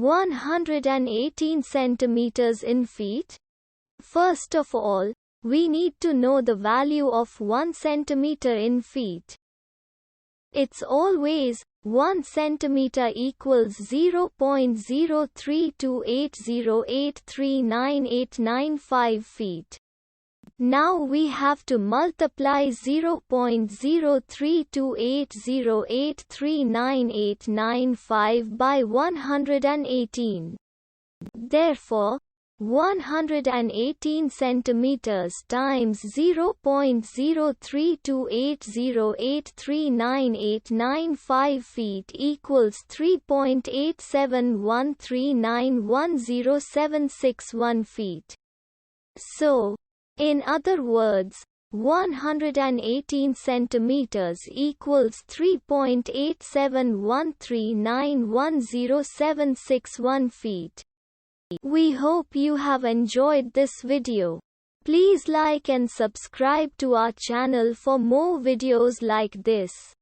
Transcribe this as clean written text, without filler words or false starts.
118 centimeters in feet? First of all, we need to know the value of 1 centimeter in feet. It's always 1 centimeter equals 0.03280839895 feet. Now we have to multiply 0.03280839895 by 118. Therefore, 118 centimeters times 0.03280839895 feet equals 3.871391076 feet. So, in other words, 118 centimeters equals 3.871391076 feet. We hope you have enjoyed this video. Please like and subscribe to our channel for more videos like this.